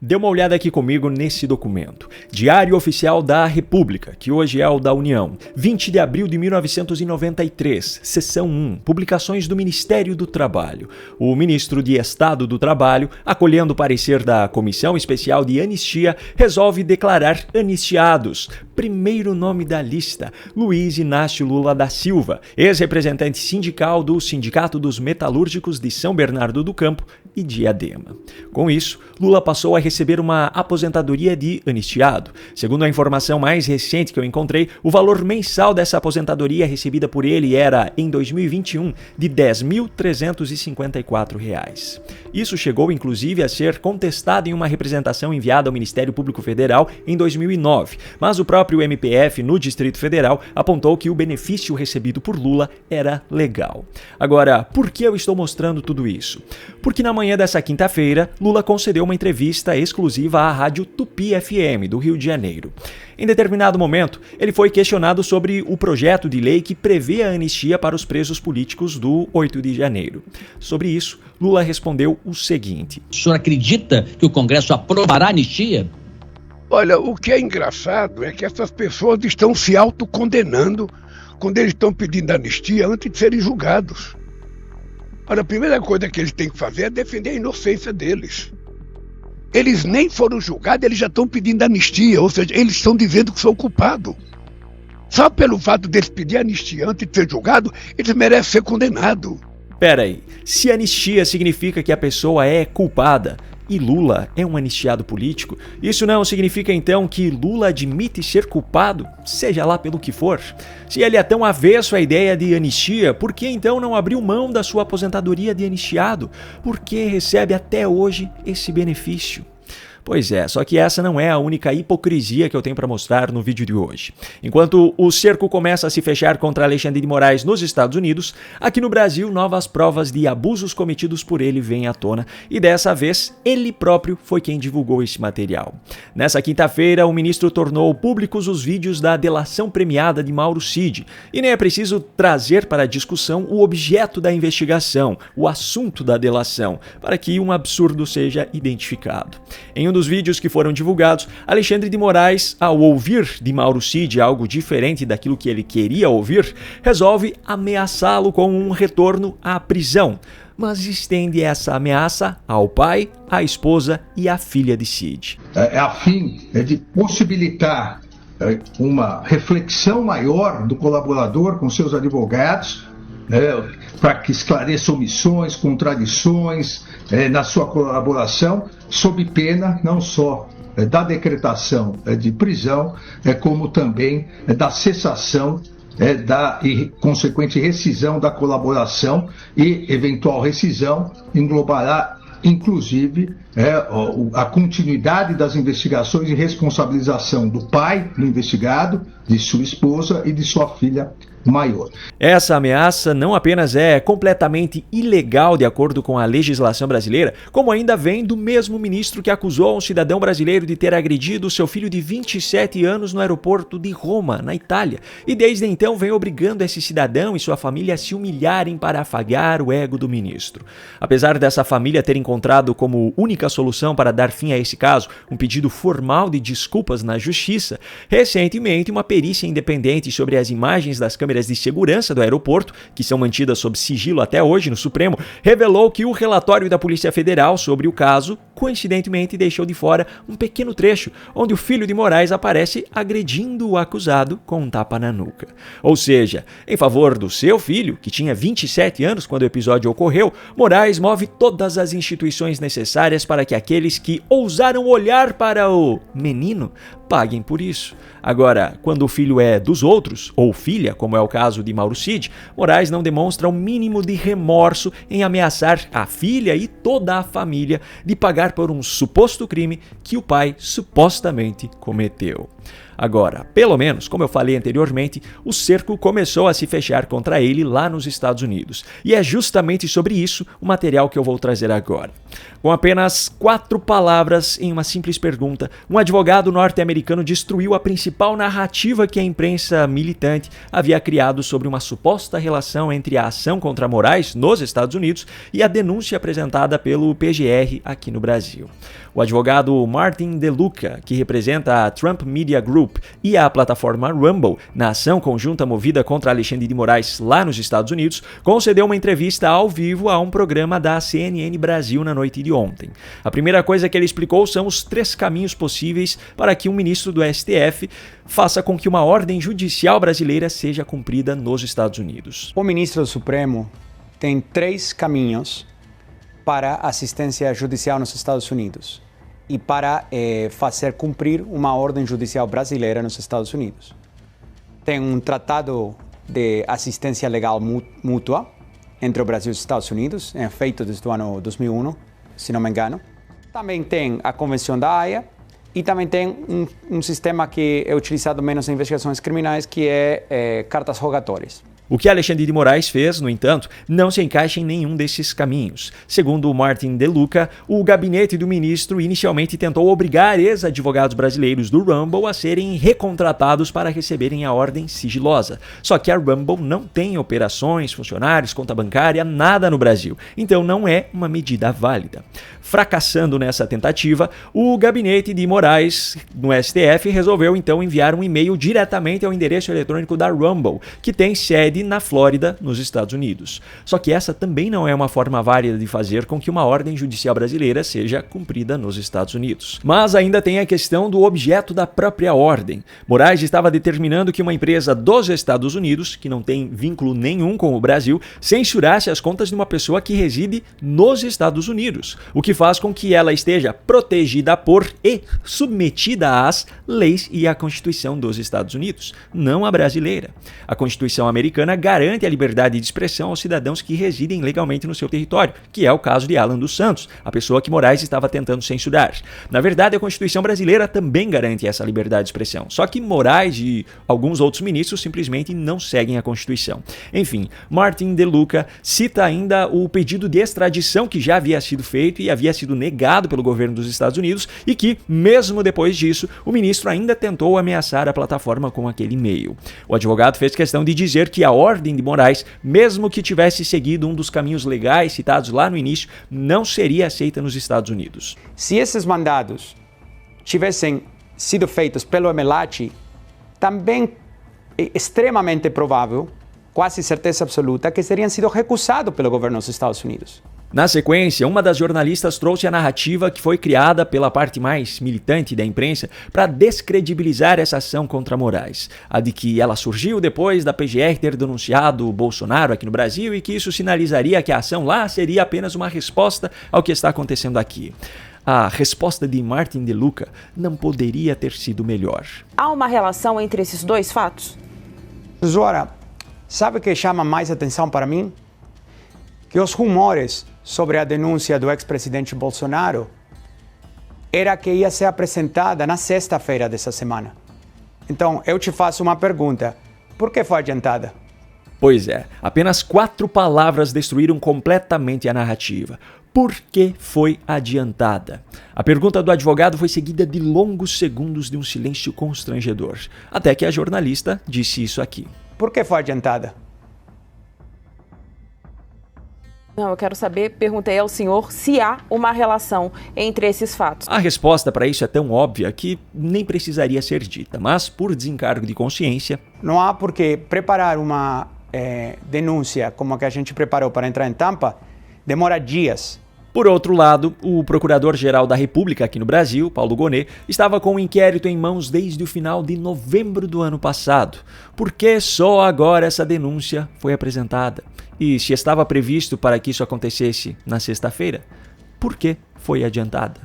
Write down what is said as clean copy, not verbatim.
Dê uma olhada aqui comigo nesse documento. Diário Oficial da República, que hoje é o da União. 20 de abril de 1993, seção 1, publicações do Ministério do Trabalho. O ministro de Estado do Trabalho, acolhendo o parecer da Comissão Especial de Anistia, resolve declarar anistiados. Primeiro nome da lista, Luiz Inácio Lula da Silva, ex-representante sindical do Sindicato dos Metalúrgicos de São Bernardo do Campo e Diadema. Com isso, Lula passou a receber uma aposentadoria de anistiado. Segundo a informação mais recente que eu encontrei, o valor mensal dessa aposentadoria recebida por ele era, em 2021, de R$ 10.354. Isso chegou, inclusive, a ser contestado em uma representação enviada ao Ministério Público Federal em 2009, mas o próprio MPF no Distrito Federal apontou que o benefício recebido por Lula era legal. Agora, por que eu estou mostrando tudo isso? Porque na manhã dessa quinta-feira, Lula concedeu uma entrevista exclusiva à Rádio Tupi FM, do Rio de Janeiro. Em determinado momento, ele foi questionado sobre o projeto de lei que prevê a anistia para os presos políticos do 8 de janeiro. Sobre isso, Lula respondeu o seguinte: O senhor acredita que o Congresso aprovará a anistia? Olha, o que é engraçado é que essas pessoas estão se autocondenando quando eles estão pedindo anistia antes de serem julgados. Olha, a primeira coisa que eles têm que fazer é defender a inocência deles. Eles nem foram julgados, eles já estão pedindo anistia, ou seja, eles estão dizendo que são culpados. Só pelo fato deles pedir anistia antes de ser julgado, eles merecem ser condenados. Peraí, se anistia significa que a pessoa é culpada e Lula é um anistiado político, isso não significa então que Lula admite ser culpado, seja lá pelo que for? Se ele é tão avesso à ideia de anistia, por que então não abriu mão da sua aposentadoria de anistiado? Por que recebe até hoje esse benefício? Pois é, só que essa não é a única hipocrisia que eu tenho para mostrar no vídeo de hoje. Enquanto o cerco começa a se fechar contra Alexandre de Moraes nos Estados Unidos, aqui no Brasil novas provas de abusos cometidos por ele vêm à tona e dessa vez ele próprio foi quem divulgou esse material. Nessa quinta-feira, o ministro tornou públicos os vídeos da delação premiada de Mauro Cid e nem é preciso trazer para a discussão o objeto da investigação, o assunto da delação, para que um absurdo seja identificado. Em um dos vídeos que foram divulgados, Alexandre de Moraes, ao ouvir de Mauro Cid algo diferente daquilo que ele queria ouvir, resolve ameaçá-lo com um retorno à prisão, mas estende essa ameaça ao pai, à esposa e à filha de Cid. A fim de possibilitar uma reflexão maior do colaborador com seus advogados, para que esclareça omissões, contradições na sua colaboração, sob pena não só da decretação de prisão, como também da cessação da consequente rescisão da colaboração, e eventual rescisão englobará inclusive a continuidade das investigações e responsabilização do pai do investigado, de sua esposa e de sua filha maior. Essa ameaça não apenas é completamente ilegal de acordo com a legislação brasileira, como ainda vem do mesmo ministro que acusou um cidadão brasileiro de ter agredido seu filho de 27 anos no aeroporto de Roma, na Itália, e desde então vem obrigando esse cidadão e sua família a se humilharem para afagar o ego do ministro. Apesar dessa família ter encontrado como única solução para dar fim a esse caso um pedido formal de desculpas na justiça, recentemente uma perícia independente sobre as imagens das câmeras de segurança do aeroporto, que são mantidas sob sigilo até hoje no Supremo, revelou que o relatório da Polícia Federal sobre o caso, coincidentemente, deixou de fora um pequeno trecho onde o filho de Moraes aparece agredindo o acusado com um tapa na nuca. Ou seja, em favor do seu filho, que tinha 27 anos quando o episódio ocorreu, Moraes move todas as instituições necessárias para que aqueles que ousaram olhar para o menino paguem por isso. Agora, quando o filho é dos outros, ou filha, como é o caso de Mauro Cid, Moraes não demonstra o mínimo de remorso em ameaçar a filha e toda a família de pagar por um suposto crime que o pai supostamente cometeu. Agora, pelo menos, como eu falei anteriormente, o cerco começou a se fechar contra ele lá nos Estados Unidos. E é justamente sobre isso o material que eu vou trazer agora. Com apenas 4 palavras em uma simples pergunta, um advogado norte-americano destruiu a principal narrativa que a imprensa militante havia criado sobre uma suposta relação entre a ação contra Moraes nos Estados Unidos e a denúncia apresentada pelo PGR aqui no Brasil. O advogado Martin DeLuca, que representa a Trump Media Group e a plataforma Rumble na ação conjunta movida contra Alexandre de Moraes lá nos Estados Unidos, concedeu uma entrevista ao vivo a um programa da CNN Brasil na noite de ontem. A primeira coisa que ele explicou são os 3 caminhos possíveis para que um ministro do STF faça com que uma ordem judicial brasileira seja cumprida nos Estados Unidos. O ministro do Supremo tem 3 caminhos para assistência judicial nos Estados Unidos e para fazer cumprir uma ordem judicial brasileira nos Estados Unidos. Tem um tratado de assistência legal mútua entre o Brasil e os Estados Unidos, feito desde o ano 2001, se não me engano. Também tem a Convenção da Haia e também tem um sistema que é utilizado menos em investigações criminais, que é cartas rogatórias. O que Alexandre de Moraes fez, no entanto, não se encaixa em nenhum desses caminhos. Segundo Martin DeLuca, o gabinete do ministro inicialmente tentou obrigar ex-advogados brasileiros do Rumble a serem recontratados para receberem a ordem sigilosa. Só que a Rumble não tem operações, funcionários, conta bancária, nada no Brasil. Então não é uma medida válida. Fracassando nessa tentativa, o gabinete de Moraes no STF resolveu então enviar um e-mail diretamente ao endereço eletrônico da Rumble, que tem sede na Flórida, nos Estados Unidos. Só que essa também não é uma forma válida de fazer com que uma ordem judicial brasileira seja cumprida nos Estados Unidos. Mas ainda tem a questão do objeto da própria ordem. Moraes estava determinando que uma empresa dos Estados Unidos, que não tem vínculo nenhum com o Brasil, censurasse as contas de uma pessoa que reside nos Estados Unidos, o que faz com que ela esteja protegida por e submetida às leis e à Constituição dos Estados Unidos, não a brasileira. A Constituição americana garante a liberdade de expressão aos cidadãos que residem legalmente no seu território, que é o caso de Alan dos Santos, a pessoa que Moraes estava tentando censurar. Na verdade, a Constituição brasileira também garante essa liberdade de expressão, só que Moraes e alguns outros ministros simplesmente não seguem a Constituição. Enfim, Martin DeLuca cita ainda o pedido de extradição que já havia sido feito e havia sido negado pelo governo dos Estados Unidos e que, mesmo depois disso, o ministro ainda tentou ameaçar a plataforma com aquele e-mail. O advogado fez questão de dizer que a ordem de Moraes, mesmo que tivesse seguido um dos caminhos legais citados lá no início, não seria aceita nos Estados Unidos. Se esses mandados tivessem sido feitos pelo Emelati, também é extremamente provável, quase certeza absoluta, que teriam sido recusados pelo governo dos Estados Unidos. Na sequência, uma das jornalistas trouxe a narrativa que foi criada pela parte mais militante da imprensa para descredibilizar essa ação contra Moraes. A de que ela surgiu depois da PGR ter denunciado o Bolsonaro aqui no Brasil e que isso sinalizaria que a ação lá seria apenas uma resposta ao que está acontecendo aqui. A resposta de Martin DeLuca não poderia ter sido melhor. Há uma relação entre esses 2 fatos? Zora, sabe o que chama mais atenção para mim? Que os rumores sobre a denúncia do ex-presidente Bolsonaro era que ia ser apresentada na sexta-feira dessa semana. Então, eu te faço uma pergunta. Por que foi adiantada? Pois é, apenas 4 palavras destruíram completamente a narrativa. Por que foi adiantada? A pergunta do advogado foi seguida de longos segundos de um silêncio constrangedor, até que a jornalista disse isso aqui. Por que foi adiantada? Não, eu quero saber, perguntei ao senhor se há uma relação entre esses fatos. A resposta para isso é tão óbvia que nem precisaria ser dita, mas por desencargo de consciência... Não há por que preparar uma denúncia como a que a gente preparou para entrar em Tampa, demora dias. Por outro lado, o Procurador-Geral da República aqui no Brasil, Paulo Gonet, estava com o inquérito em mãos desde o final de novembro do ano passado. Por que só agora essa denúncia foi apresentada? E se estava previsto para que isso acontecesse na sexta-feira, por que foi adiantada?